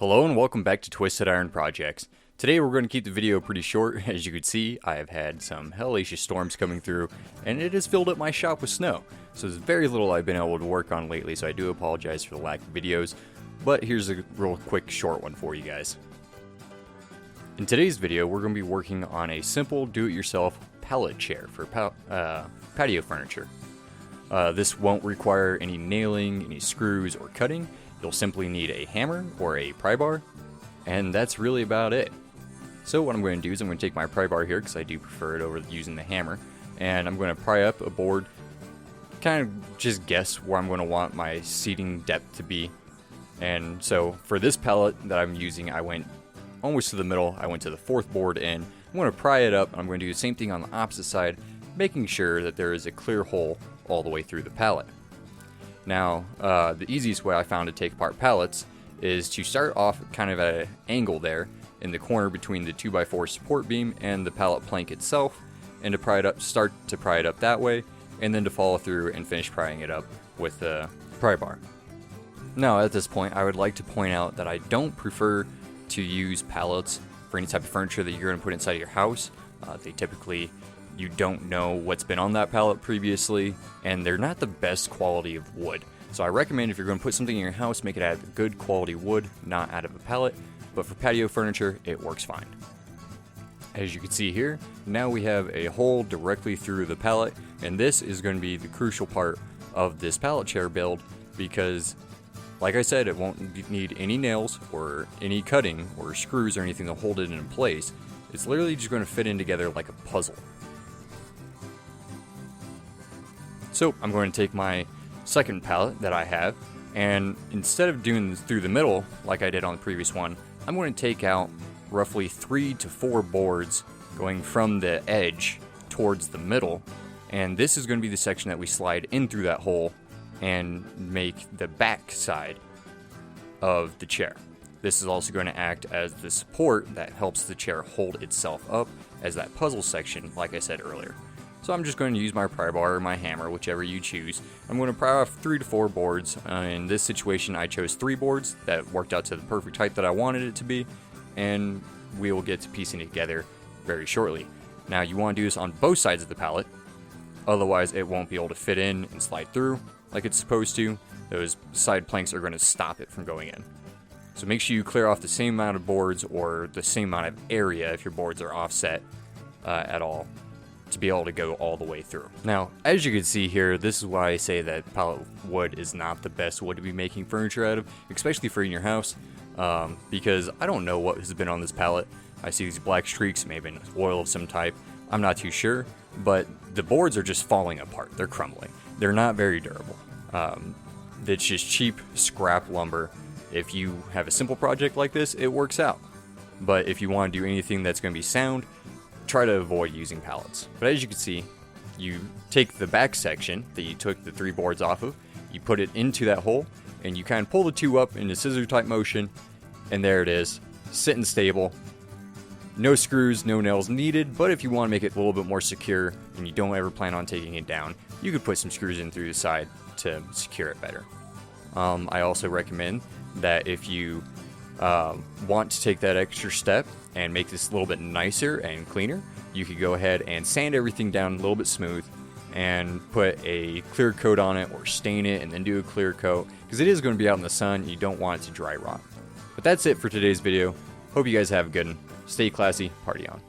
Hello and welcome back to Twisted Iron Projects. Today we're going to keep the video pretty short. As you can see, I have had some hellacious storms coming through and it has filled up my shop with snow. So there's very little I've been able to work on lately, so I do apologize for the lack of videos. But here's a real quick short one for you guys. In today's video we're going to be working on a simple do-it-yourself pallet chair for patio furniture. This won't require any nailing, any screws, or cutting. You'll simply need a hammer or a prybar, and that's really about it. So what I'm going to do is I'm going to take my prybar here, because I do prefer it over using the hammer, and I'm going to pry up a board, kind of just guess where I'm going to want my seating depth to be. And so for this pallet that I'm using, I went almost to the middle. I went to the fourth board in. I'm going to pry it up, and I'm going to do the same thing on the opposite side, making sure that there is a clear hole all the way through the pallet. Now, the easiest way I found to take apart pallets is to start off kind of at an angle there in the corner between the 2x4 support beam and the pallet plank itself, and to pry it up, start to pry it up that way, and then to follow through and finish prying it up with the pry bar. Now, at this point, I would like to point out that I don't prefer to use pallets for any type of furniture that you're going to put inside your house. They typically, you don't know what's been on that pallet previously, and they're not the best quality of wood. So I recommend if you're going to put something in your house, make it out of good quality wood, not out of a pallet. But for patio furniture, it works fine. As you can see here, now we have a hole directly through the pallet, and this is going to be the crucial part of this pallet chair build, because like I said, it won't need any nails or any cutting or screws or anything to hold it in place. It's literally just going to fit in together like a puzzle. So I'm going to take my second pallet that I have, and instead of doing this through the middle like I did on the previous one, I'm going to take out roughly 3 to 4 boards going from the edge towards the middle, and this is going to be the section that we slide in through that hole and make the back side of the chair. This is also going to act as the support that helps the chair hold itself up as that puzzle section, like I said earlier. So I'm just going to use my pry bar or my hammer, whichever you choose. I'm going to pry off 3 to 4 boards. In this situation, I chose 3 boards that worked out to the perfect height that I wanted it to be, and we will get to piecing it together very shortly. Now, you want to do this on both sides of the pallet, otherwise it won't be able to fit in and slide through like it's supposed to. Those side planks are going to stop it from going in. So make sure you clear off the same amount of boards or the same amount of area if your boards are offset at all, to be able to go all the way through. Now, as you can see here, this is why I say that pallet wood is not the best wood to be making furniture out of, especially for in your house, because I don't know what has been on this pallet. I see these black streaks, maybe an oil of some type. I'm not too sure, but the boards are just falling apart. They're crumbling. They're not very durable. It's just cheap scrap lumber. If you have a simple project like this, it works out. But if you want to do anything that's going to be sound, try to avoid using pallets. But as you can see, you take the back section that you took the 3 boards off of, you put it into that hole, and you kind of pull the 2 up in a scissor type motion, and there it is, sitting stable. No screws, no nails needed, but if you want to make it a little bit more secure and you don't ever plan on taking it down, you could put some screws in through the side to secure it better. I also recommend that if you want to take that extra step and make this a little bit nicer and cleaner, you could go ahead and sand everything down a little bit smooth and put a clear coat on it, or stain it and then do a clear coat, because it is going to be out in the sun and you don't want it to dry rot. But that's it for today's video. Hope you guys have a good one. Stay classy, party on.